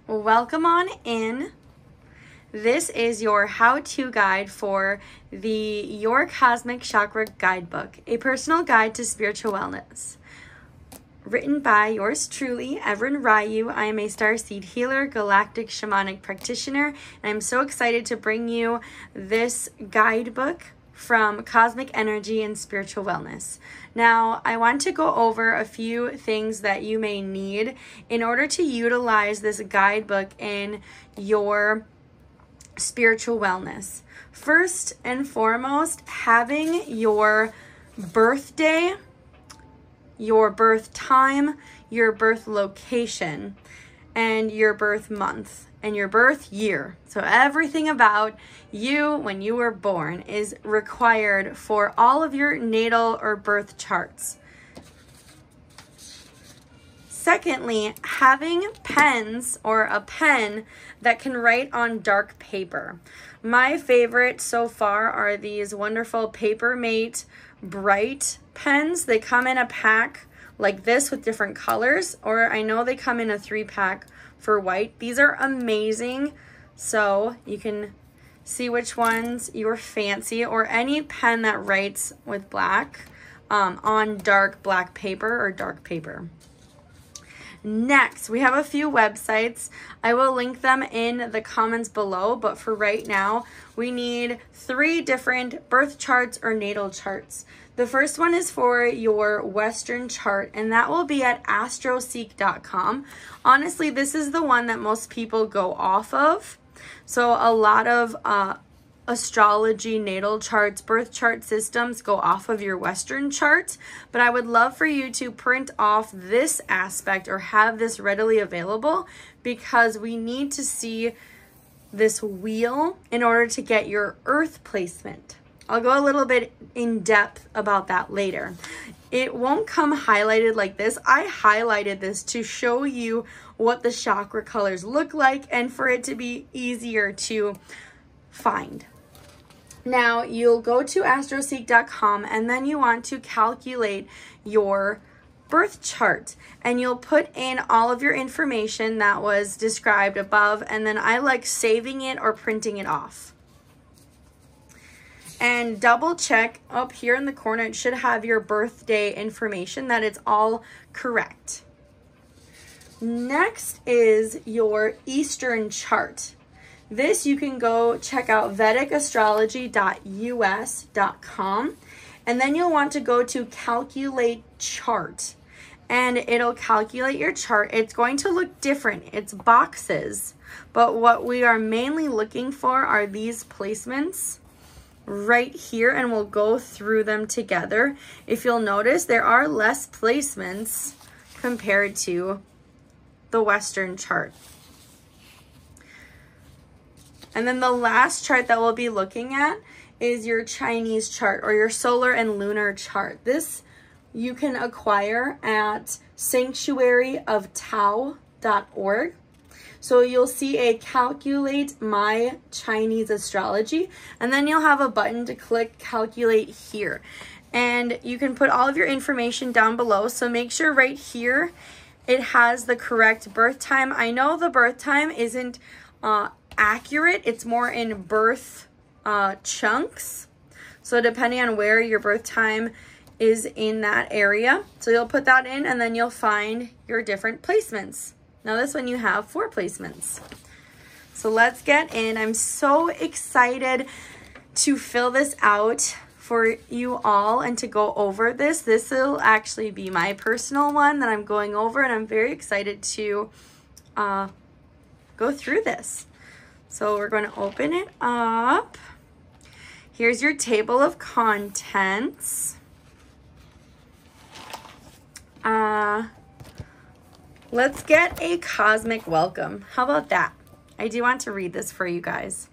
Welcome on in. This is your how-to guide for your Cosmic Chakra Guide Book, a personal guide to spiritual wellness. Written by yours truly, Everin Ryu. I am a starseed healer, galactic shamanic practitioner, and I'm so excited to bring you this guidebook from cosmic energy and spiritual wellness. Now, I want to go over a few things that you may need in order to utilize this guidebook in your spiritual wellness. First and foremost, having your birthday, your birth time, your birth location, and your birth month, and your birth year. So everything about you when you were born is required for all of your natal or birth charts. Secondly, having pens or a pen that can write on dark paper. My favorite so far are these wonderful Papermate Bright pens. They come in a pack like this with different colors, or I know they come in a 3-pack for white. These are amazing, so you can see which ones you fancy, or any pen that writes with black on dark black paper or dark paper. Next, we have a few websites. I will link them in the comments below, but for right now, we need 3 different birth charts or natal charts. The first one is for your Western chart, and that will be at astroseek.com. Honestly, this is the one that most people go off of. So a lot of astrology, natal charts, birth chart systems go off of your Western chart, but I would love for you to print off this aspect or have this readily available, because we need to see this wheel in order to get your earth placement. I'll go a little bit in depth about that later. It won't come highlighted like this. I highlighted this to show you what the chakra colors look like and for it to be easier to find. Now, you'll go to astroseek.com and then you want to calculate your birth chart, and you'll put in all of your information that was described above, and then I like saving it or printing it off. And double check up here in the corner, it should have your birthday information, that it's all correct. Next is your Eastern chart. This you can go check out vedicastrology.us.com, and then you'll want to go to calculate chart, and it'll calculate your chart. It's going to look different. It's boxes, but what we are mainly looking for are these placements right here, and we'll go through them together. If you'll notice, there are less placements compared to the Western chart. And then the last chart that we'll be looking at is your Chinese chart, or your solar and lunar chart. This you can acquire at sanctuaryofTao.org. So you'll see a calculate my Chinese astrology, and then you'll have a button to click calculate here. And you can put all of your information down below. So make sure right here it has the correct birth time. I know the birth time isn't accurate. It's more in birth chunks. So depending on where your birth time is in that area. So you'll put that in, and then you'll find your different placements. Now this one you have 4 placements. So let's get in. I'm so excited to fill this out for you all and to go over this. This will actually be my personal one that I'm going over, and I'm very excited to go through this. So we're going to open it up. Here's your table of contents. Let's get a cosmic welcome. How about that? I do want to read this for you guys.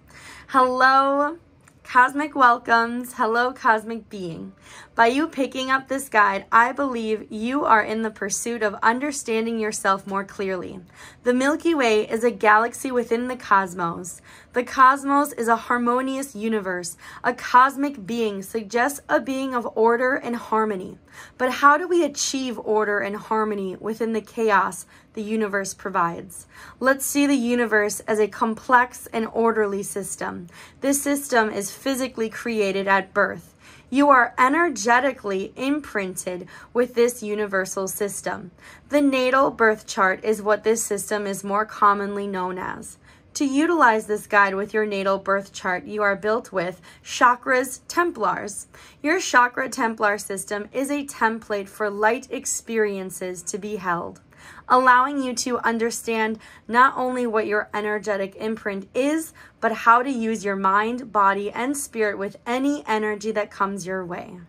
Hello, cosmic welcomes. Hello, cosmic being. By you picking up this guide, I believe you are in the pursuit of understanding yourself more clearly. The Milky Way is a galaxy within the cosmos. The cosmos is a harmonious universe. A cosmic being suggests a being of order and harmony. But how do we achieve order and harmony within the chaos the universe provides? Let's see the universe as a complex and orderly system. This system is physically created at birth. You are energetically imprinted with this universal system. The natal birth chart is what this system is more commonly known as. To utilize this guide with your natal birth chart, you are built with Chakras Templars. Your Chakra Templar system is a template for light experiences to be held, allowing you to understand not only what your energetic imprint is, but how to use your mind, body, and spirit with any energy that comes your way.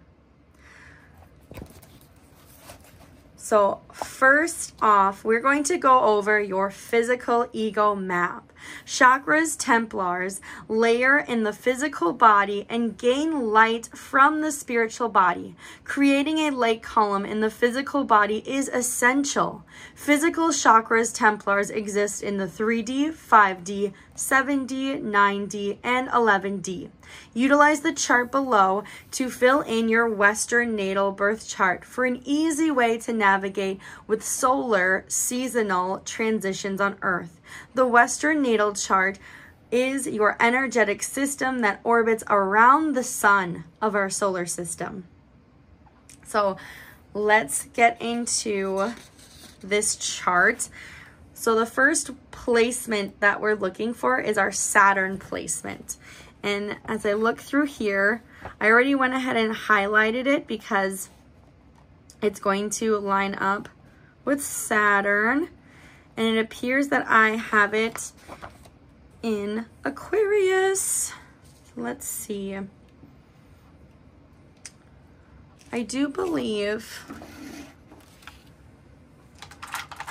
So first off, we're going to go over your physical ego map. Chakras Templars layer in the physical body and gain light from the spiritual body. Creating a light column in the physical body is essential. Physical Chakras Templars exist in the 3D, 5D, 7D, 9D, and 11D. Utilize the chart below to fill in your Western natal birth chart for an easy way to navigate with solar seasonal transitions on Earth. The Western natal chart is your energetic system that orbits around the sun of our solar system. So let's get into this chart. So the first placement that we're looking for is our Saturn placement. And as I look through here, I already went ahead and highlighted it because it's going to line up with Saturn. And it appears that I have it in Aquarius. Let's see. I do believe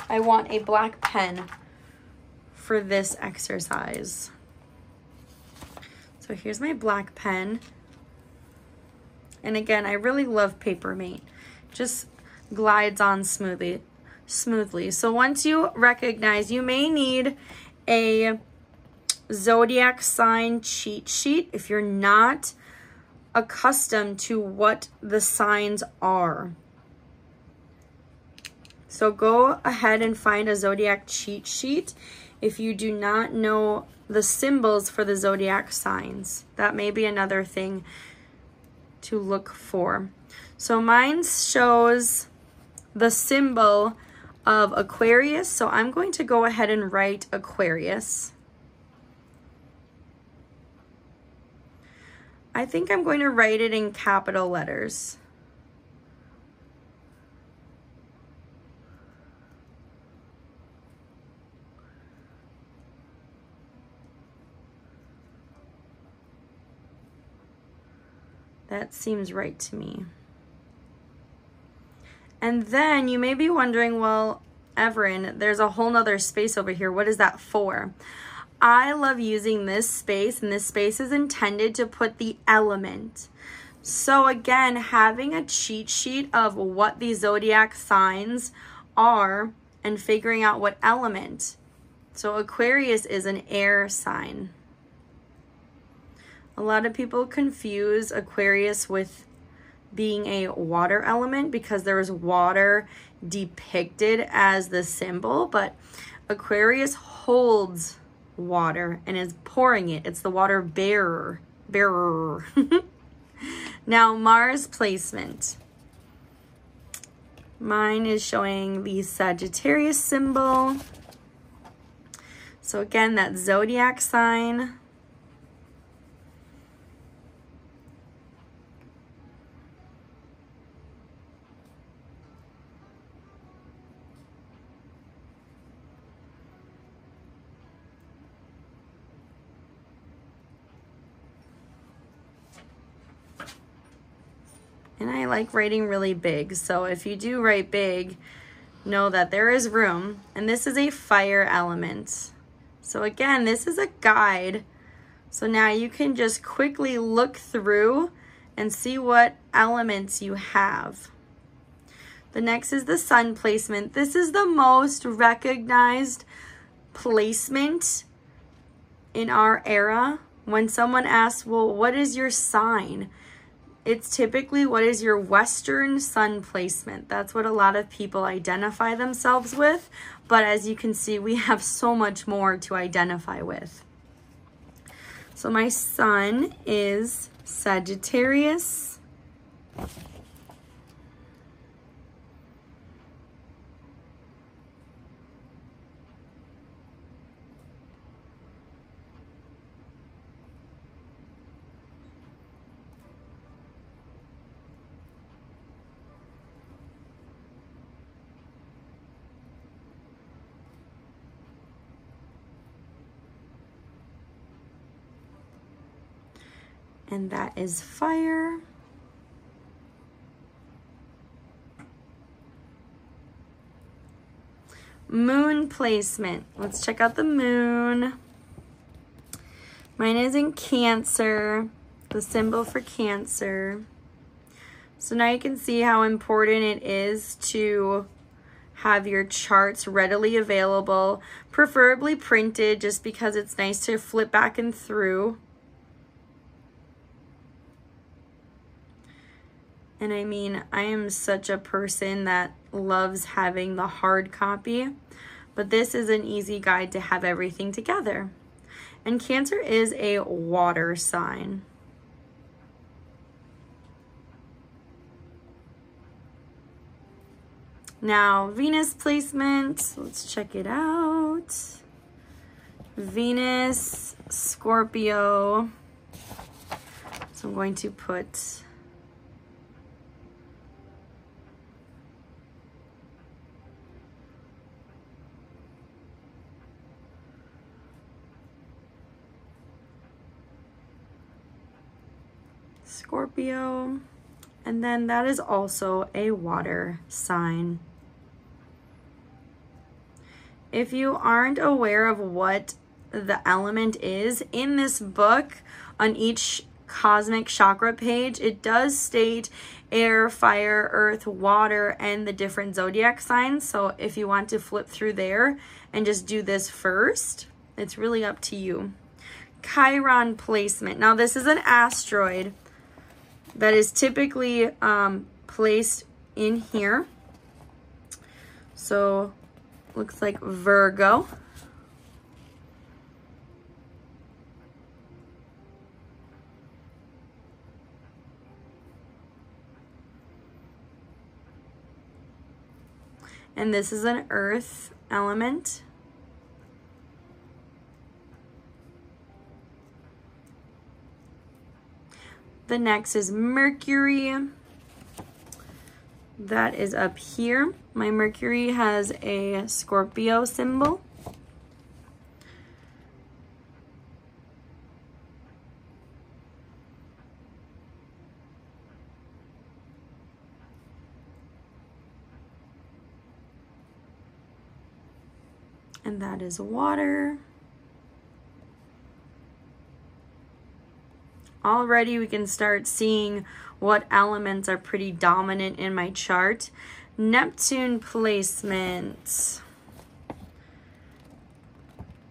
I want a black pen for this exercise. So here's my black pen. And again, I really love Papermate. Just glides on smoothly. So once you recognize, you may need a zodiac sign cheat sheet if you're not accustomed to what the signs are. So go ahead and find a zodiac cheat sheet if you do not know the symbols for the zodiac signs. That may be another thing to look for. So mine shows the symbol of Aquarius, so I'm going to go ahead and write Aquarius. I think I'm going to write it in capital letters. That seems right to me. And then you may be wondering, well, Everin, there's a whole nother space over here. What is that for? I love using this space, and this space is intended to put the element. So again, having a cheat sheet of what the zodiac signs are and figuring out what element. So Aquarius is an air sign. A lot of people confuse Aquarius with being a water element because there is water depicted as the symbol, but Aquarius holds water and is pouring it. It's the water bearer. Now Mars placement. Mine is showing the Sagittarius symbol. So again, that zodiac sign. And I like writing really big. So if you do write big, know that there is room. And this is a fire element. So again, this is a guide. So now you can just quickly look through and see what elements you have. The next is the sun placement. This is the most recognized placement in our era. When someone asks, well, what is your sign? It's typically, what is your Western sun placement? That's what a lot of people identify themselves with. But as you can see, we have so much more to identify with. So my sun is Sagittarius. And that is fire. Moon placement. Let's check out the moon. Mine is in Cancer, the symbol for Cancer. So now you can see how important it is to have your charts readily available, preferably printed, just because it's nice to flip back and through. And I mean, I am such a person that loves having the hard copy, but this is an easy guide to have everything together. And Cancer is a water sign. Now, Venus placement, let's check it out. Venus, Scorpio. So I'm going to put Scorpio, and then that is also a water sign. If you aren't aware of what the element is, in this book, on each Cosmic Chakra page, it does state air, fire, earth, water, and the different zodiac signs. So if you want to flip through there and just do this first, it's really up to you. Chiron placement. Now this is an asteroid that is typically placed in here. So looks like Virgo. And this is an earth element. The next is Mercury. That is up here. My Mercury has a Scorpio symbol. And that is water. Already we can start seeing what elements are pretty dominant in my chart. Neptune placement.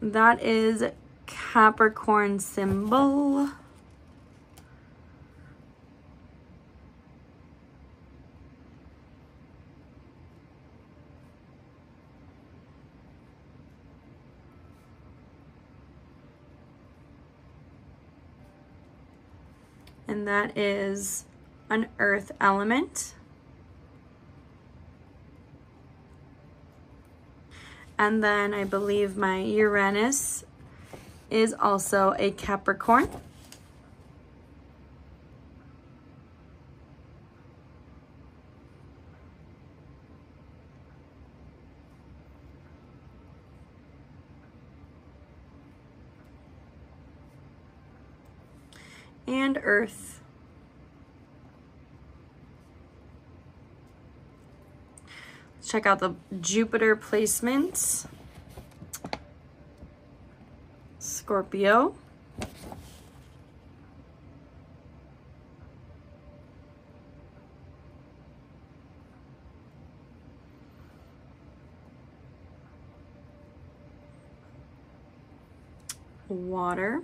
That is Capricorn symbol. And that is an earth element. And then I believe my Uranus is also a Capricorn. And earth. Let's check out the Jupiter placements. Scorpio. water.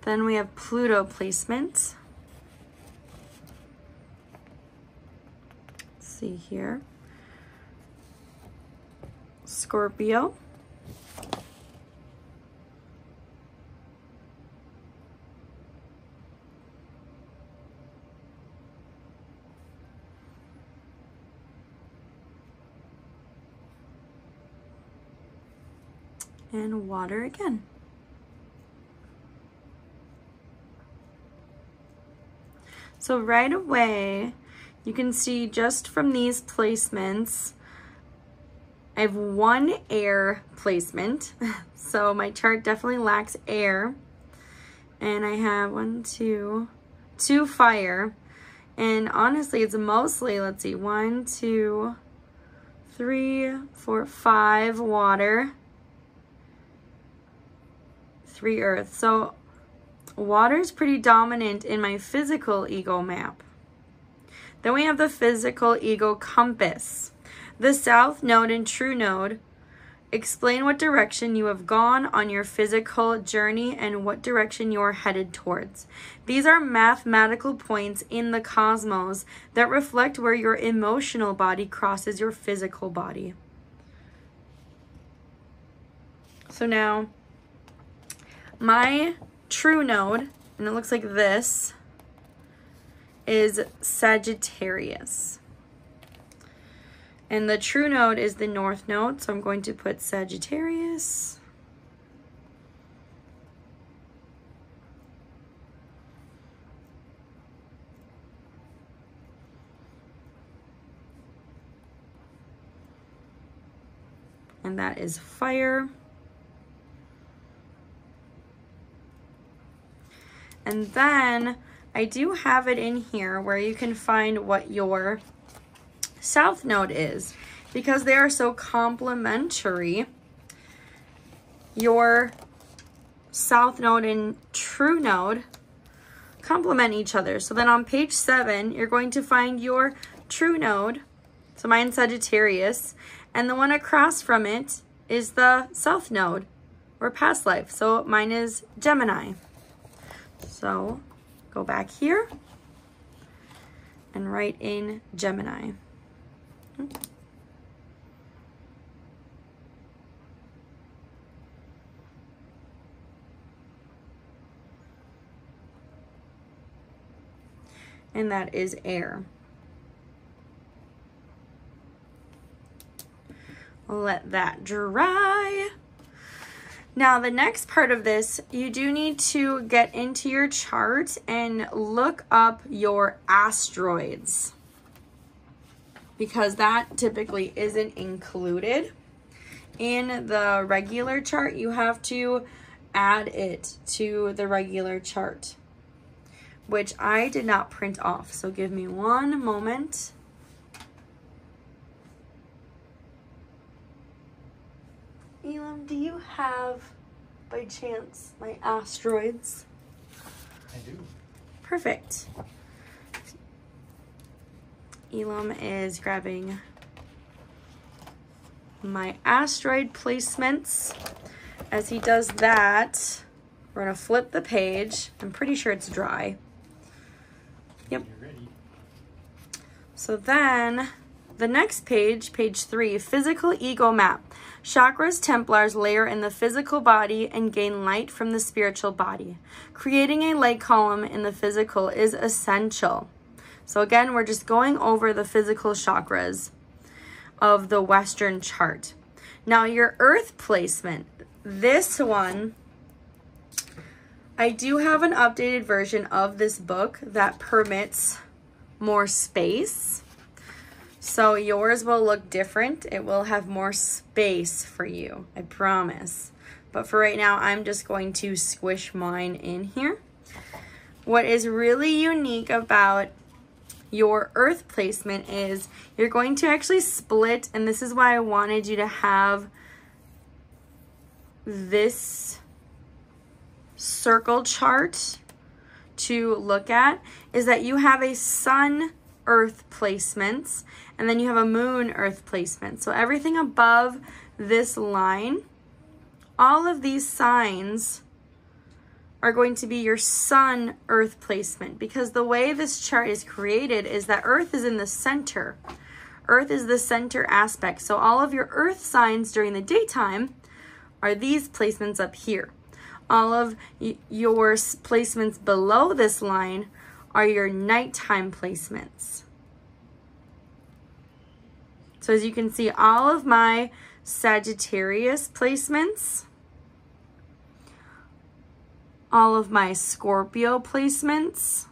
Then we have Pluto placement. Let's see here. Scorpio. And water again. So right away, you can see just from these placements, I have one air placement. So my chart definitely lacks air. And I have two fire. And honestly, it's mostly, let's see, 1, 2, 3, 4, 5 water, 3 earth. So water is pretty dominant in my physical ego map. Then we have the physical ego compass. The south node and true node explain what direction you have gone on your physical journey and what direction you are headed towards. These are mathematical points in the cosmos that reflect where your emotional body crosses your physical body. So now, my true node, and it looks like this, is Sagittarius. And the true node is the north node, so I'm going to put Sagittarius. And that is fire. And then I do have it in here where you can find what your south node is, because they are so complementary. Your south node and true node complement each other. So then on page 7, you're going to find your true node. So mine's Sagittarius, and the one across from it is the south node or past life. So mine is Gemini. So go back here and write in Gemini. And that is air. Let that dry. Now the next part of this, you do need to get into your chart and look up your asteroids, because that typically isn't included in the regular chart. You have to add it to the regular chart, which I did not print off. So give me one moment. Elam, do you have, by chance, my asteroids? I do. Perfect. Elam is grabbing my asteroid placements. As he does that, we're going to flip the page. I'm pretty sure it's dry. Yep. You're ready. So then, the next page, page 3, physical ego map. Chakras, Templars layer in the physical body and gain light from the spiritual body. Creating a light column in the physical is essential. So again, we're just going over the physical chakras of the Western chart. Now your earth placement, this one, I do have an updated version of this book that permits more space. So yours will look different. It will have more space for you, I promise. But for right now, I'm just going to squish mine in here. What is really unique about your earth placement is you're going to actually split, and this is why I wanted you to have this circle chart to look at, is that you have a sun Earth placements, and then you have a Moon Earth placement. So everything above this line, all of these signs are going to be your Sun Earth placement, because the way this chart is created is that Earth is in the center. Earth is the center aspect. So all of your Earth signs during the daytime are these placements up here. All of your placements below this line are your nighttime placements. So as you can see, all of my Sagittarius placements, all of my Scorpio placements,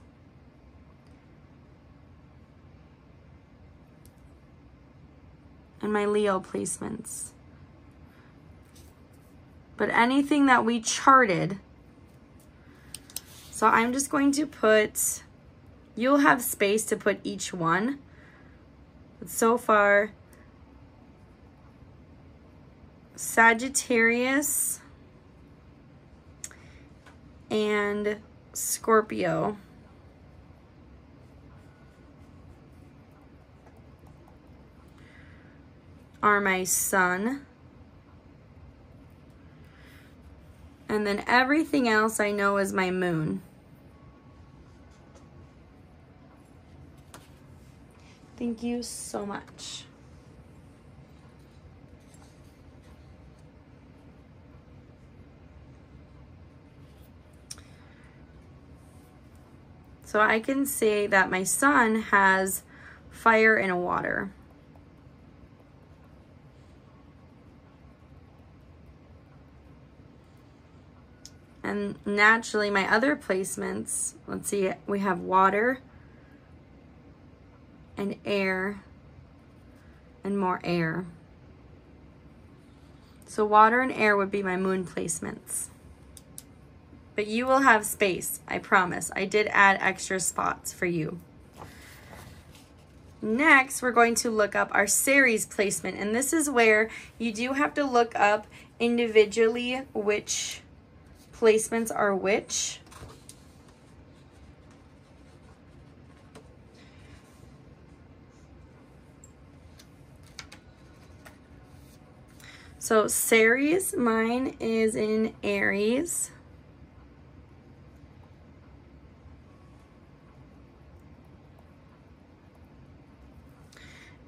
and my Leo placements. But anything that we charted, so I'm just going to put, you'll have space to put each one, but so far, Sagittarius and Scorpio are my Sun. And then everything else I know is my Moon. Thank you so much. So I can say that my Sun has fire and water. And naturally, my other placements, let's see, we have water and air and more air. So water and air would be my Moon placements. But you will have space, I promise. I did add extra spots for you. Next, we're going to look up our Ceres placement. And this is where you do have to look up individually which placements are which. So Ceres, mine is in Aries.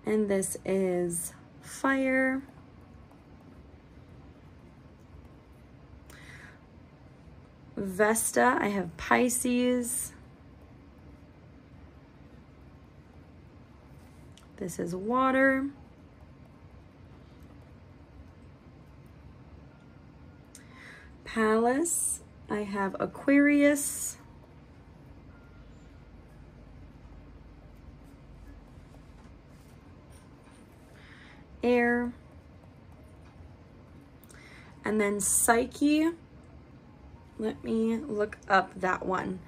And this is fire. Vesta, I have Pisces. This is water. Pallas, I have Aquarius. Air. And then Psyche, let me look up that one.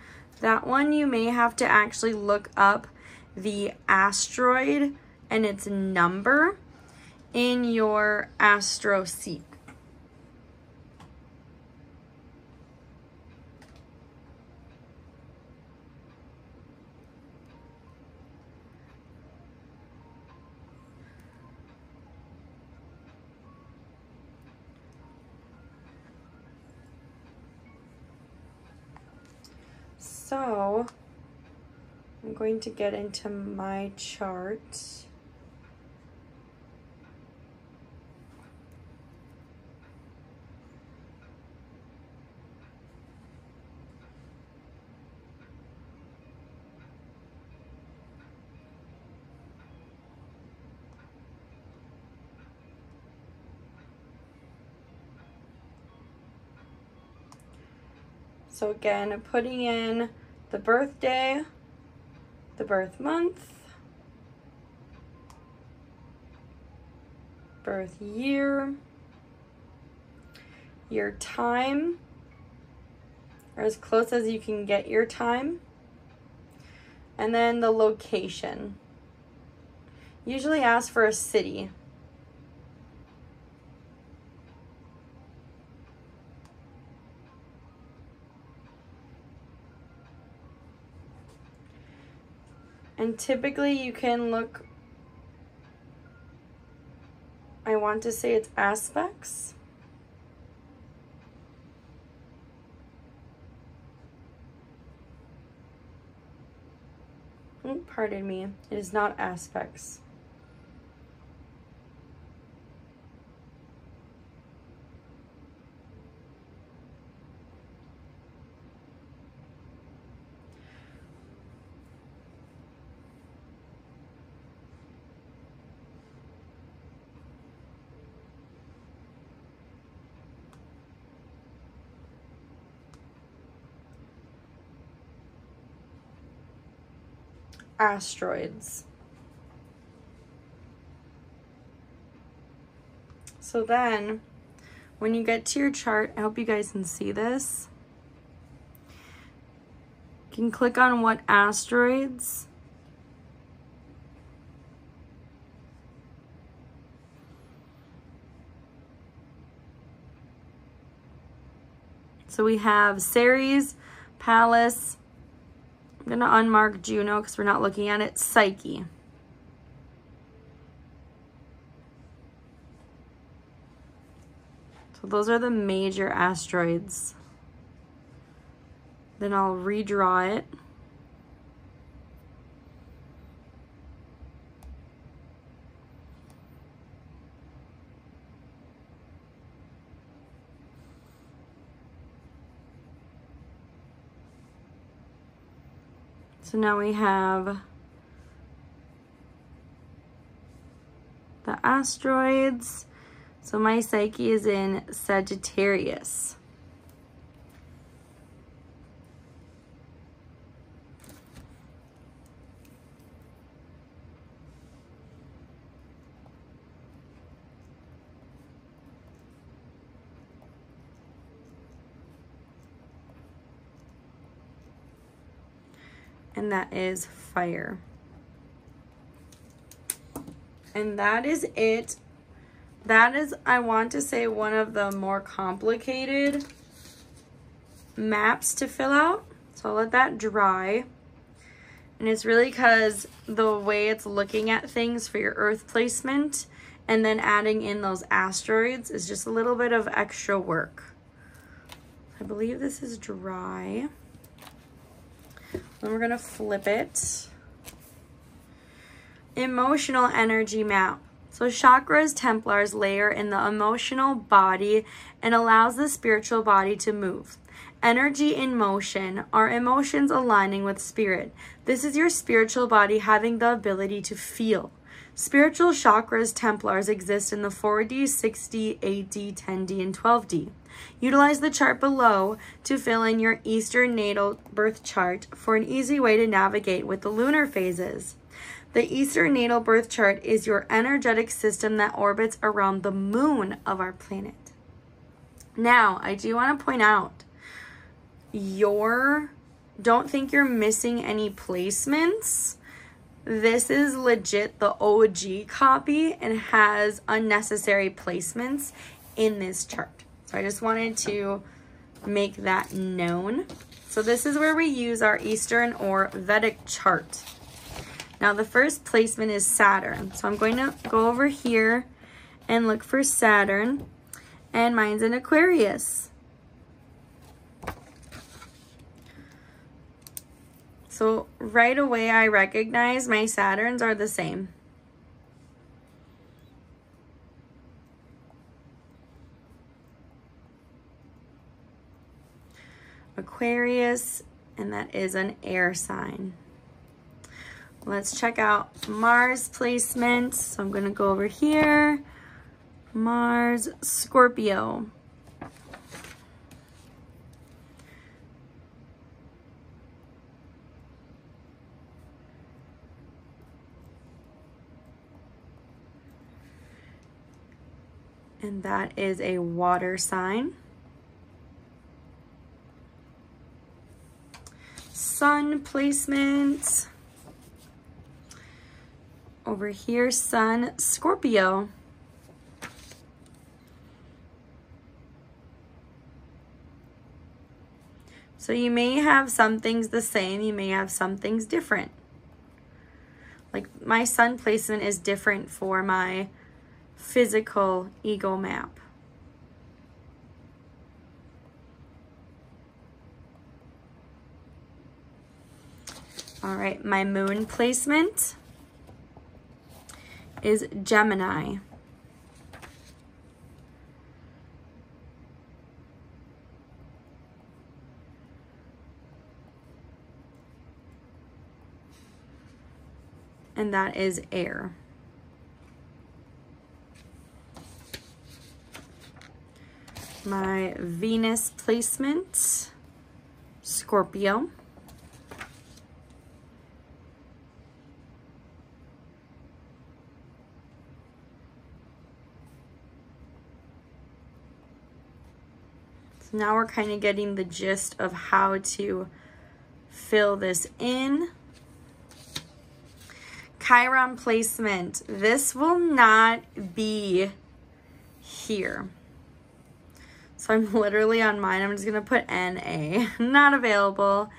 That one you may have to actually look up the asteroid and its number in your AstroSeek. So I'm going to get into my chart. So again, putting in the birthday, the birth month, birth year, your time, or as close as you can get your time, and then the location. Usually ask for a city. And typically you can look, I want to say it's aspects. Oh, pardon me, it is not aspects. Asteroids. So then when you get to your chart, I hope you guys can see this. You can click on what asteroids. So we have Ceres, Pallas. I'm going to unmark Juno because we're not looking at it. Psyche. So those are the major asteroids. Then I'll redraw it. So now we have the asteroids. So my Psyche is in Sagittarius. And that is fire. And that is it. That is, I want to say, one of the more complicated maps to fill out. So I'll let that dry. And it's really because the way it's looking at things for your Earth placement and then adding in those asteroids is just a little bit of extra work. I believe this is dry. Then we're going to flip it. Emotional energy map. So chakras, Templars layer in the emotional body and allows the spiritual body to move. Energy in motion are emotions aligning with spirit. This is your spiritual body having the ability to feel. Spiritual chakras, Templars exist in the 4D, 6D, 8D, 10D, and 12D. Utilize the chart below to fill in your Eastern natal birth chart for an easy way to navigate with the lunar phases. The Eastern natal birth chart is your energetic system that orbits around the moon of our planet. Now, I do want to point out, don't think you're missing any placements. This is legit the OG copy and has unnecessary placements in this chart. So I just wanted to make that known. So this is where we use our Eastern or Vedic chart. Now the first placement is Saturn. So I'm going to go over here and look for Saturn. And mine's in Aquarius. So right away I recognize my Saturns are the same. Aquarius, and that is an air sign. Let's check out Mars placement. So I'm going to go over here. Mars, Scorpio. And that is a water sign. Sun placement. Over here, Sun, Scorpio. So you may have some things the same, you may have some things different. my sun placement is different for my physical ego map. All right, my moon placement is Gemini. And that is air. My Venus placement, Scorpio. So now we're kind of getting the gist of how to fill this in. Chiron placement. This will not be here. So I'm literally on mine. I'm just going to put NA. Not available.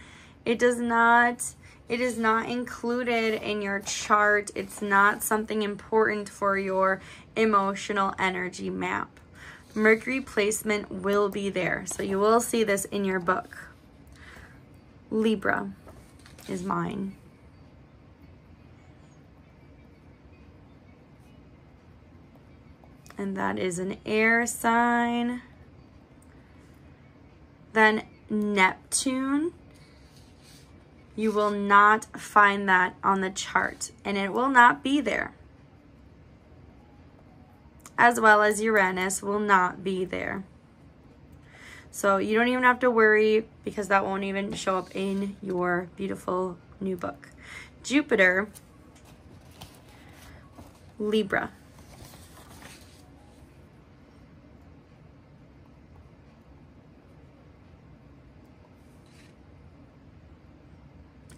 It is not included in your chart. It's not something important for your emotional energy map. Mercury placement will be there. So you will see this in your book. Libra is mine. And that is an air sign. Then Neptune, you will not find that on the chart, and it will not be there. As well as Uranus will not be there. So you don't even have to worry because that won't even show up in your beautiful new book. Jupiter, Libra.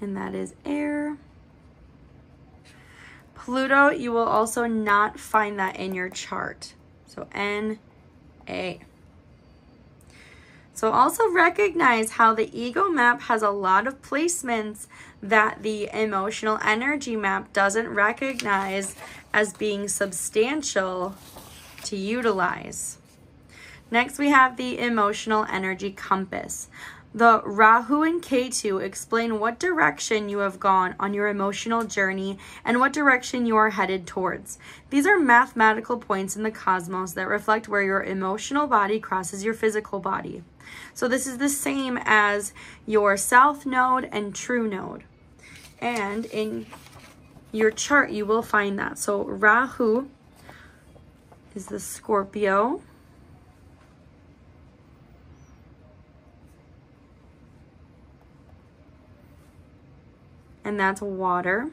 And that is air. Pluto, you will also not find that in your chart. So NA. So also recognize how the ego map has a lot of placements that the emotional energy map doesn't recognize as being substantial to utilize. Next, we have the emotional energy compass. The Rahu and Ketu explain what direction you have gone on your emotional journey and what direction you are headed towards. These are mathematical points in the cosmos that reflect where your emotional body crosses your physical body. So this is the same as your south node and true node. And in your chart, you will find that. So Rahu is the Scorpio. And that's water.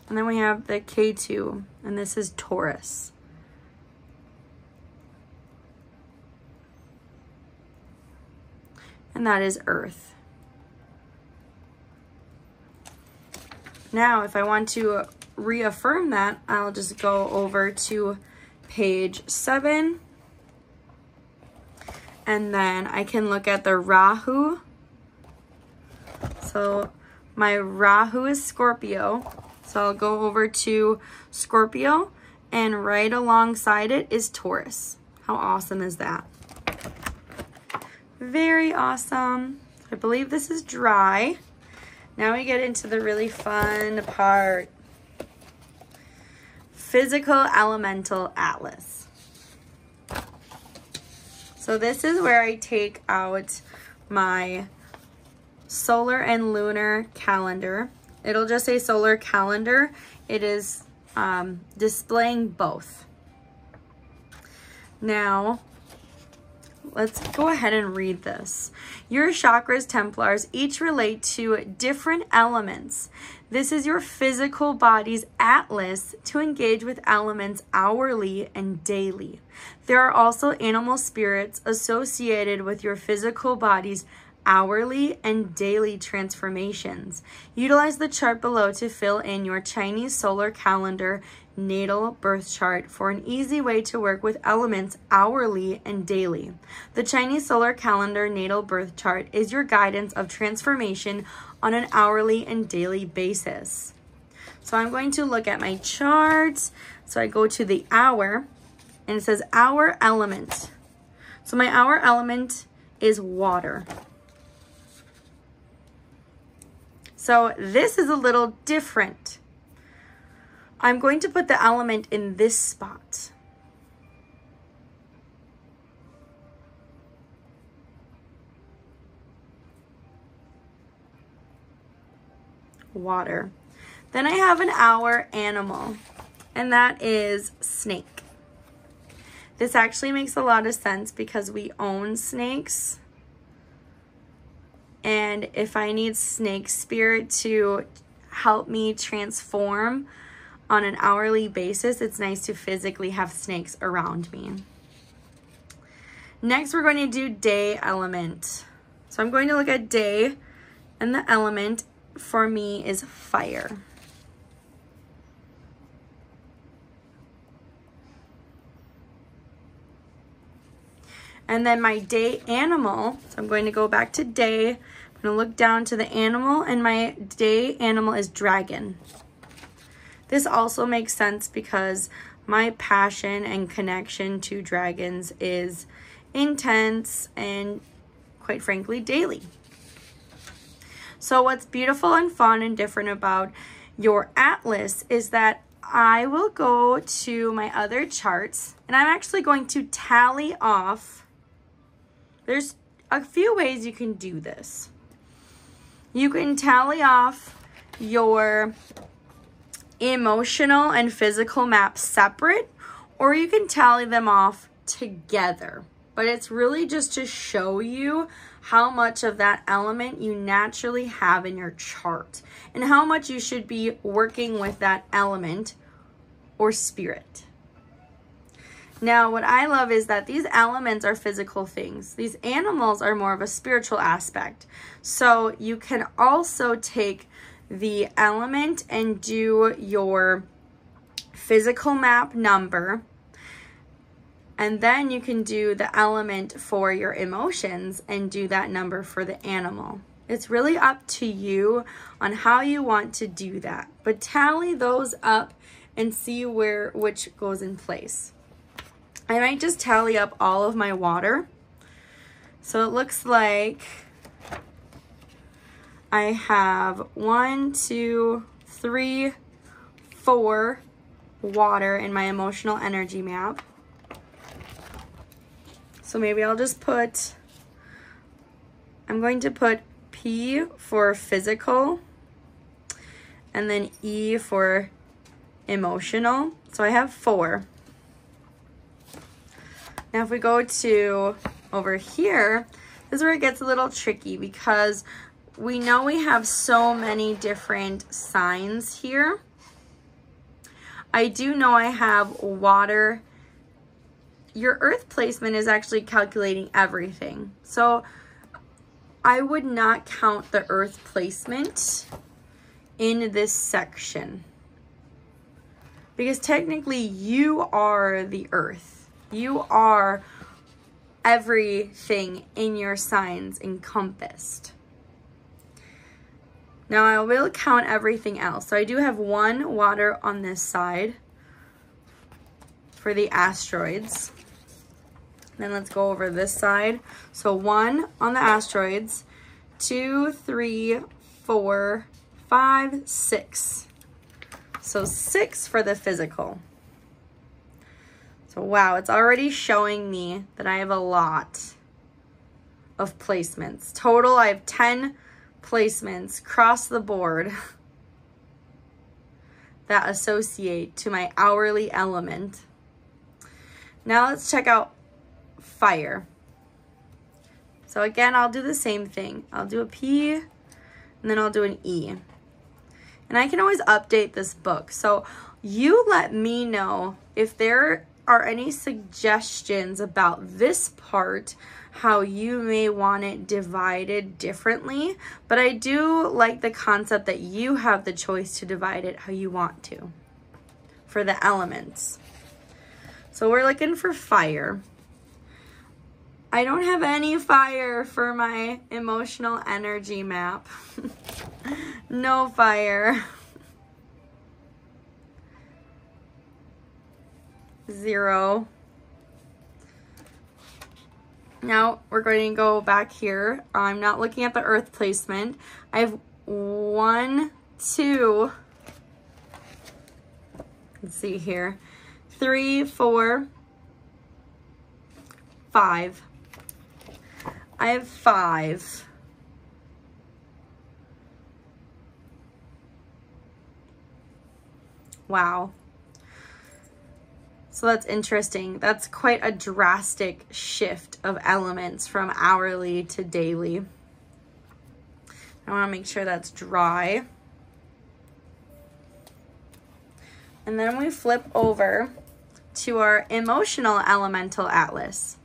And then we have the Ketu, and this is Taurus. And that is earth. Now, if I want to reaffirm that, I'll just go over to page 7. And then I can look at the Rahu. So my Rahu is Scorpio. So I'll go over to Scorpio, and right alongside it is Taurus. How awesome is that? Very awesome. I believe this is dry. Now we get into the really fun part. Physical Elemental Atlas. So this is where I take out my solar and lunar calendar. It'll just say solar calendar. It is displaying both. Now, let's go ahead and read this. Your chakras, Templars, each relate to different elements. This is your physical body's atlas to engage with elements hourly and daily. There are also animal spirits associated with your physical body's hourly and daily transformations. Utilize the chart below to fill in your Chinese solar calendar natal birth chart for an easy way to work with elements hourly and daily. The Chinese solar calendar natal birth chart is your guidance of transformation on an hourly and daily basis. So I'm going to look at my charts. So I go to the hour, and it says hour element. So my hour element is water. So this is a little different. I'm going to put the element in this spot. Water. Then I have an hour animal, and that is snake. This actually makes a lot of sense because we own snakes. And if I need snake spirit to help me transform on an hourly basis, it's nice to physically have snakes around me. Next, we're going to do day element. So I'm going to look at day, and the element for me is fire. And then my day animal, so I'm going to go back to day. I'm going to look down to the animal, and my day animal is dragon. This also makes sense because my passion and connection to dragons is intense and, quite frankly, daily. So what's beautiful and fun and different about your atlas is that I will go to my other charts, and I'm actually going to tally off. There's a few ways you can do this. You can tally off your emotional and physical maps separate, or you can tally them off together. But it's really just to show you how much of that element you naturally have in your chart and how much you should be working with that element or spirit. Now, what I love is that these elements are physical things. These animals are more of a spiritual aspect. So you can also take the element and do your physical map number, and then you can do the element for your emotions and do that number for the animal. It's really up to you on how you want to do that. But tally those up and see which goes in place. I might just tally up all of my water. So it looks like I have 1, 2, 3, 4 water in my emotional energy map. So maybe I'll just put, I'm going to put P for physical and then E for emotional. So I have 4. Now if we go to over here, this is where it gets a little tricky because we know we have so many different signs here. I do know I have water. Your earth placement is actually calculating everything. So I would not count the earth placement in this section because technically you are the earth. You are everything in your signs encompassed. Now I will count everything else. So I do have 1 water on this side for the asteroids. Then let's go over this side. So 1 on the asteroids, 2, 3, 4, 5, 6. So 6 for the physical. So wow, it's already showing me that I have a lot of placements. Total, I have 10 placements across the board that associate to my hourly element. Now let's check out fire. So again, I'll do the same thing. I'll do a P and then I'll do an E. And I can always update this book. So you let me know if there are any suggestions about this part, how you may want it divided differently. But I do like the concept that you have the choice to divide it how you want to for the elements. So we're looking for fire. I don't have any fire for my emotional energy map. No fire. 0. Now we're going to go back here. I'm not looking at the earth placement. I have 1, 2, let's see here, 3, 4, 5. I have 5. Wow. So that's interesting. That's quite a drastic shift of elements from hourly to daily. I want to make sure that's dry. And then we flip over to our emotional elemental atlas.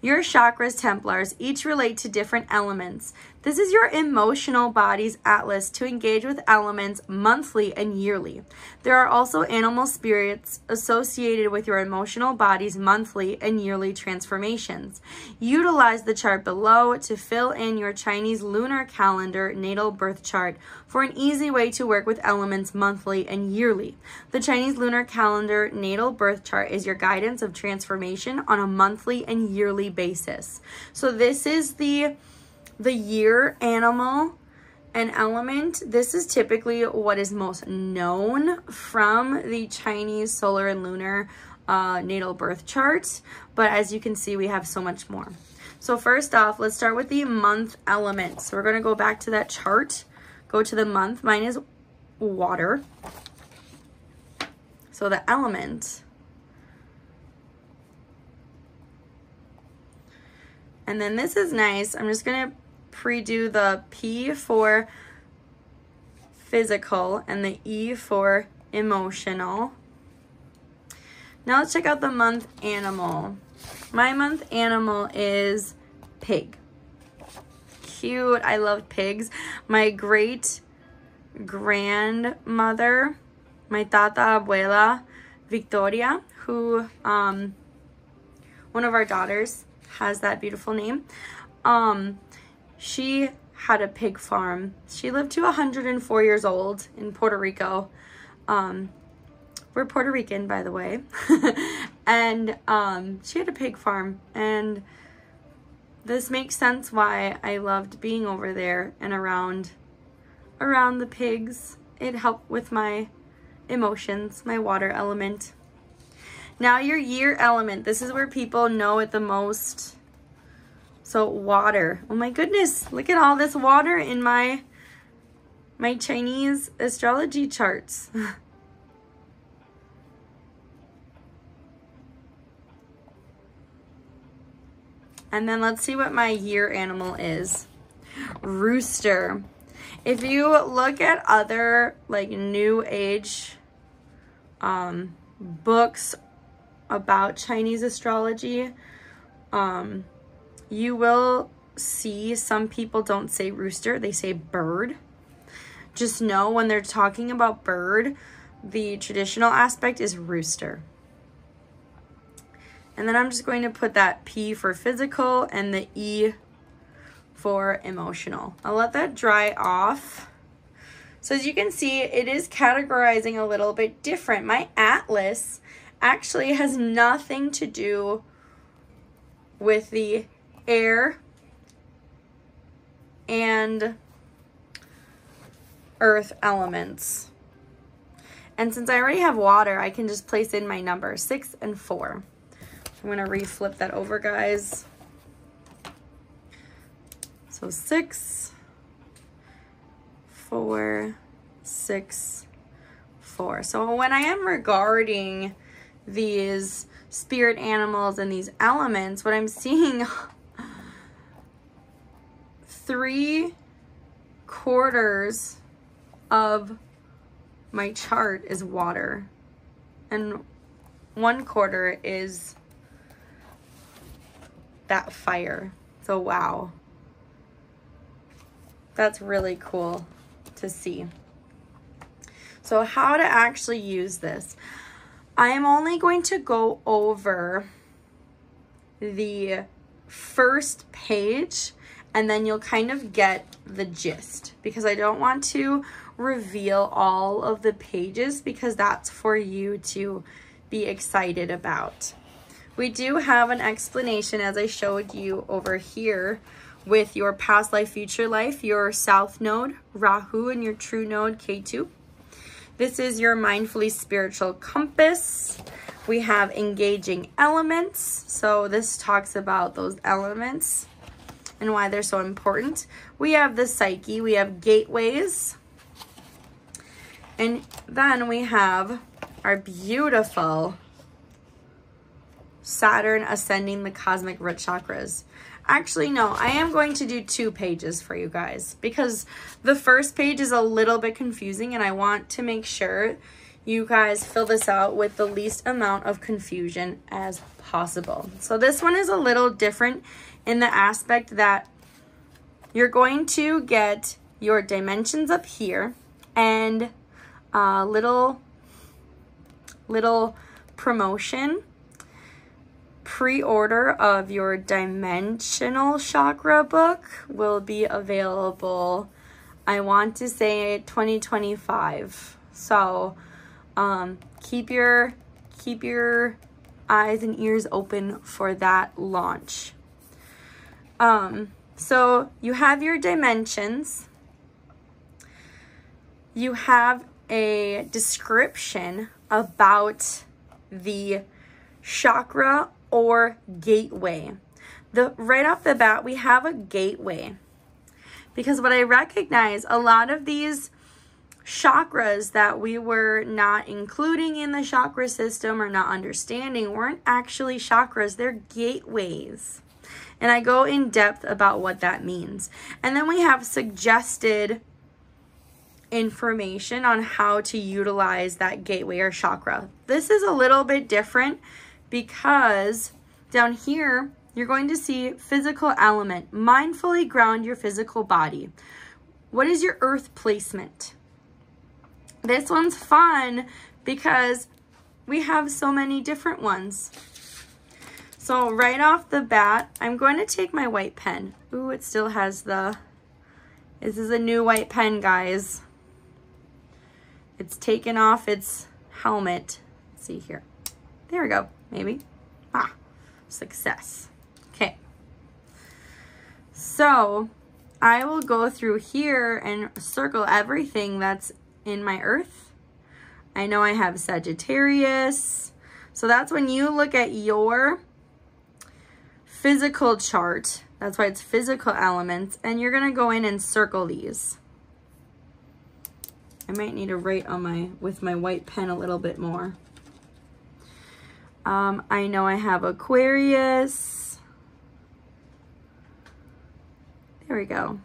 Your chakras, Templars, each relate to different elements. This is your emotional body's atlas to engage with elements monthly and yearly. There are also animal spirits associated with your emotional body's monthly and yearly transformations. Utilize the chart below to fill in your Chinese lunar calendar natal birth chart for an easy way to work with elements monthly and yearly. The Chinese lunar calendar natal birth chart is your guidance of transformation on a monthly and yearly basis. So this is the year animal and element. This is typically what is most known from the Chinese solar and lunar natal birth charts, but as you can see, we have so much more. So first off, let's start with the month element. So we're going to go back to that chart, go to the month. Mine is water. So the element, and then this is nice. I'm just going to pre-do the P for physical and the E for emotional. Now let's check out the month animal. My month animal is pig. Cute. I love pigs. My great grandmother, my tata abuela Victoria, who one of our daughters has that beautiful name. She had a pig farm. She lived to 104 years old in Puerto Rico. We're Puerto Rican, by the way. And she had a pig farm, and this makes sense why I loved being over there and around the pigs. It helped with my emotions, my water element. Now your year element. This is where people know it the most. So water. Oh my goodness, look at all this water in my Chinese astrology charts. And then let's see what my year animal is. Rooster. If you look at other like new age books about Chinese astrology, you will see some people don't say rooster, they say bird. Just know when they're talking about bird, the traditional aspect is rooster. And then I'm just going to put that P for physical and the E for emotional. I'll let that dry off. So as you can see, it is categorizing a little bit different. My atlas actually has nothing to do with the air and earth elements. And since I already have water, I can just place in my numbers, 6 and 4. I'm going to reflip that over, guys. So 6, 4, 6, 4. So when I am regarding these spirit animals and these elements, what I'm seeing 3/4 of my chart is water, and 1/4 is that fire. So wow, that's really cool to see. So how to actually use this. I am only going to go over the first page, and then you'll kind of get the gist, because I don't want to reveal all of the pages because that's for you to be excited about. We do have an explanation, as I showed you over here, with your past life, future life, your south node, Rahu, and your true node, Ketu. This is your mindfully spiritual compass. We have engaging elements. So this talks about those elements and why they're so important. We have the psyche. We have gateways. And then we have our beautiful Saturn ascending the cosmic root chakras. Actually, no, I am going to do 2 pages for you guys because the first page is a little bit confusing, and I want to make sure you guys fill this out with the least amount of confusion as possible. So this one is a little different in the aspect that you're going to get your dimensions up here and a little promotion. Pre-order of your dimensional chakra book will be available, I want to say 2025. So keep your eyes and ears open for that launch. So you have your dimensions. You have a description about the chakra or gateway. Right off the bat, we have a gateway, because what I recognize, a lot of these chakras that we were not including in the chakra system or not understanding weren't actually chakras, they're gateways. And I go in depth about what that means. And then we have suggested information on how to utilize that gateway or chakra. This is a little bit different because down here, you're going to see physical element. Mindfully ground your physical body. What is your earth placement? This one's fun because we have so many different ones. So right off the bat, I'm going to take my white pen. Ooh, it still has this is a new white pen, guys. It's taken off its helmet. Let's see here. There we go, maybe. Success. Okay. So I will go through here and circle everything that's in my earth. I know I have Sagittarius. So that's when you look at your physical chart. That's why it's physical elements. And you're going to go in and circle these. I might need to write on with my white pen a little bit more. I know I have Aquarius. There we go.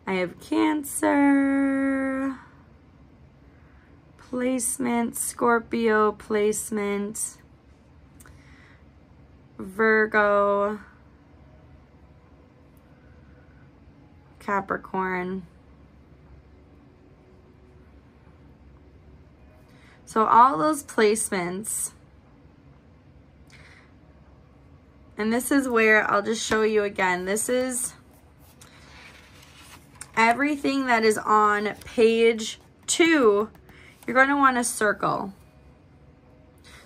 I have Cancer. Placement, Scorpio placement. Virgo. Capricorn. So all those placements, and this is where I'll just show you again. This is everything that is on page 2, you're going to want to circle.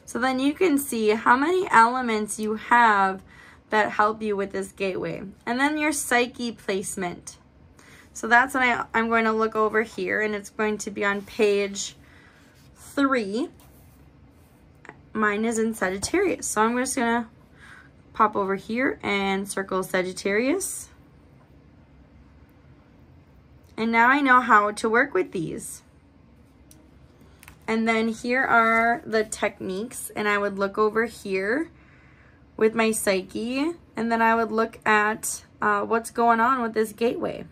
So then you can see how many elements you have that help you with this gateway. And then your psyche placement. So that's when I'm going to look over here, and it's going to be on page 3. Mine is in Sagittarius. So I'm just going to pop over here and circle Sagittarius. And now I know how to work with these. And then here are the techniques, and I would look over here with my psyche, and then I would look at what's going on with this gateway.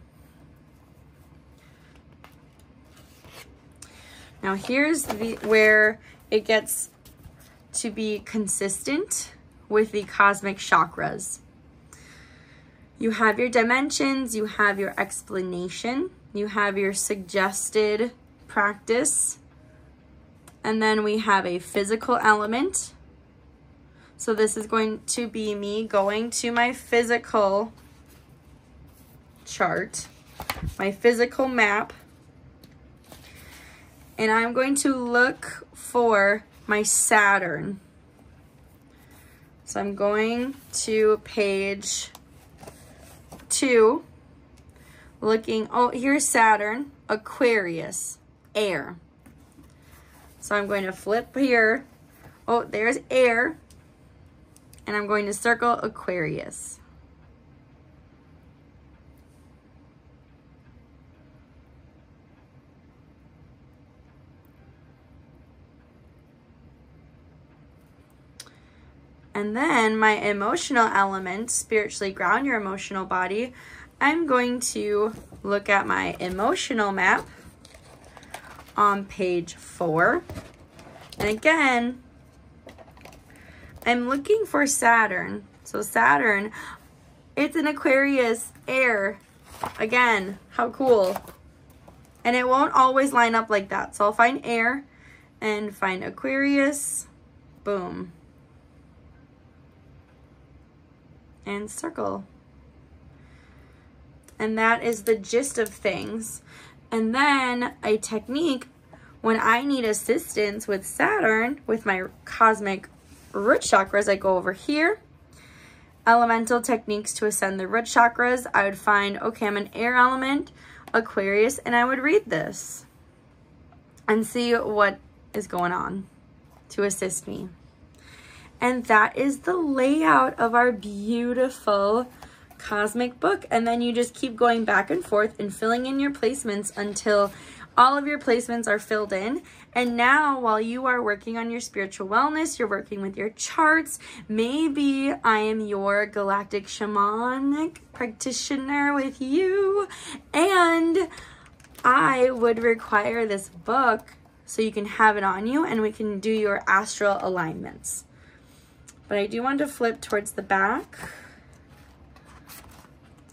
Now here's where it gets to be consistent with the cosmic chakras. You have your dimensions, you have your explanation, you have your suggested practice, and then we have a physical element, So this is going to be me going to my physical chart, my physical map, and I'm going to look for my Saturn. So I'm going to page 2, looking, oh, here's Saturn, Aquarius, air. So I'm going to flip here. Oh, there's air. And I'm going to circle Aquarius. And then my emotional element, spiritually ground your emotional body, I'm going to look at my emotional map on page 4. And again, I'm looking for Saturn. So Saturn, it's an Aquarius, air. Again, how cool. And it won't always line up like that. So I'll find air and find Aquarius, boom. And circle. And that is the gist of things. And then a technique, when I need assistance with Saturn, with my cosmic root chakras, I go over here. Elemental techniques to ascend the root chakras. I would find, okay, I'm an air element, Aquarius, and I would read this and see what is going on to assist me. And that is the layout of our beautiful cosmic book. And then you just keep going back and forth and filling in your placements until all of your placements are filled in. And now while you are working on your spiritual wellness, you're working with your charts, maybe I am your galactic shamanic practitioner with you, and I would require this book so you can have it on you and we can do your astral alignments. But I do want to flip towards the back.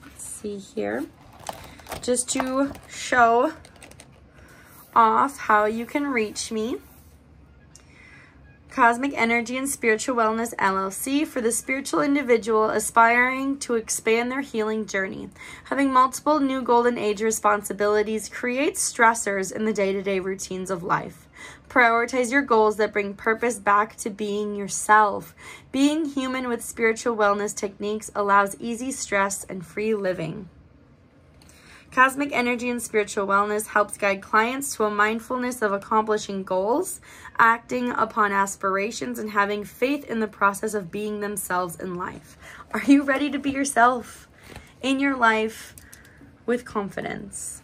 Let's see here. Just to show off how you can reach me. Cosmic Energy and Spiritual Wellness LLC for the spiritual individual aspiring to expand their healing journey. Having multiple new golden age responsibilities creates stressors in the day-to-day routines of life. Prioritize your goals that bring purpose back to being yourself. Being human with spiritual wellness techniques allows easy stress and free living. Cosmic Energy and Spiritual Wellness helps guide clients to a mindfulness of accomplishing goals, acting upon aspirations, and having faith in the process of being themselves in life. Are you ready to be yourself in your life with confidence?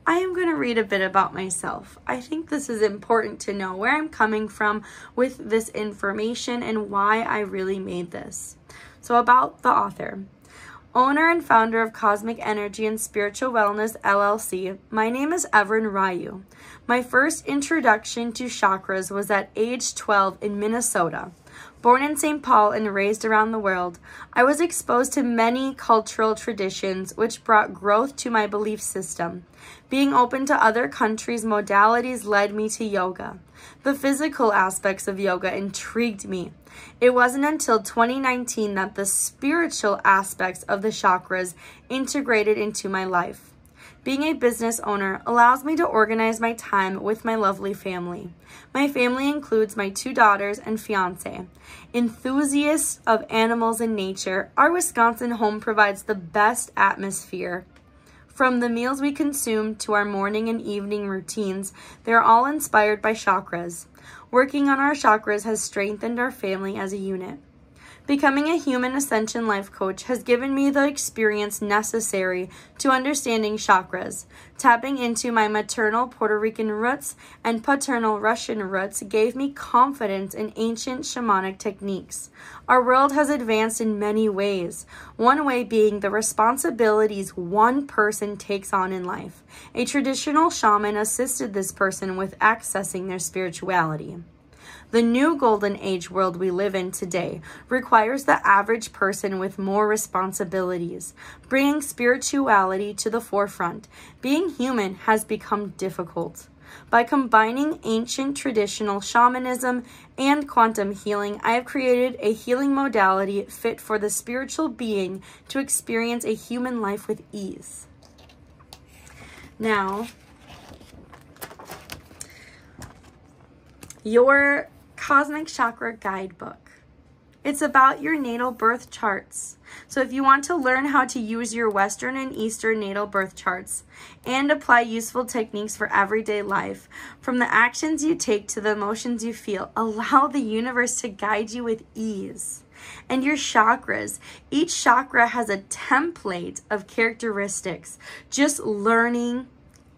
I am going to read a bit about myself. I think this is important to know where I'm coming from with this information and why I really made this. So about the author. Owner and founder of Cosmic Energy and Spiritual Wellness LLC, my name is Everin Ryu. My first introduction to chakras was at age 12 in Minnesota. Born in St. Paul and raised around the world, I was exposed to many cultural traditions which brought growth to my belief system. Being open to other countries' modalities led me to yoga. The physical aspects of yoga intrigued me. It wasn't until 2019 that the spiritual aspects of the chakras integrated into my life. Being a business owner allows me to organize my time with my lovely family. My family includes my 2 daughters and fiance. Enthusiasts of animals and nature, our Wisconsin home provides the best atmosphere. From the meals we consume to our morning and evening routines, they're all inspired by chakras. Working on our chakras has strengthened our family as a unit. Becoming a human ascension life coach has given me the experience necessary to understanding chakras. Tapping into my maternal Puerto Rican roots and paternal Russian roots gave me confidence in ancient shamanic techniques. Our world has advanced in many ways, one way being the responsibilities one person takes on in life. A traditional shaman assisted this person with accessing their spirituality. The new golden age world we live in today requires the average person with more responsibilities, bringing spirituality to the forefront. Being human has become difficult. By combining ancient traditional shamanism and quantum healing, I have created a healing modality fit for the spiritual being to experience a human life with ease. Now, your Cosmic Chakra Guide Book. It's about your natal birth charts. So if you want to learn how to use your Western and Eastern natal birth charts and apply useful techniques for everyday life, from the actions you take to the emotions you feel, allow the universe to guide you with ease. And your chakras, each chakra has a template of characteristics. Just learning,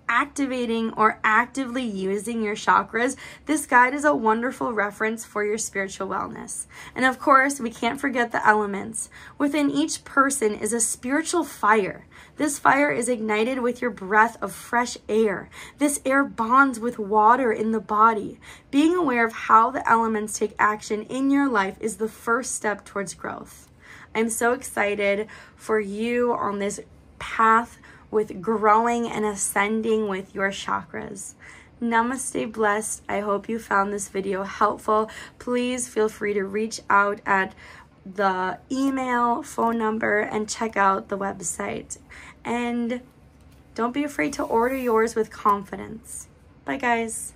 activating, or actively using your chakras, this guide is a wonderful reference for your spiritual wellness. And of course, we can't forget the elements. Within each person is a spiritual fire. This fire is ignited with your breath of fresh air. This air bonds with water in the body. Being aware of how the elements take action in your life is the first step towards growth. I'm so excited for you on this path with growing and ascending with your chakras. Namaste, blessed. I hope you found this video helpful. Please feel free to reach out at the email, phone number, and check out the website. And don't be afraid to order yours with confidence. Bye, guys.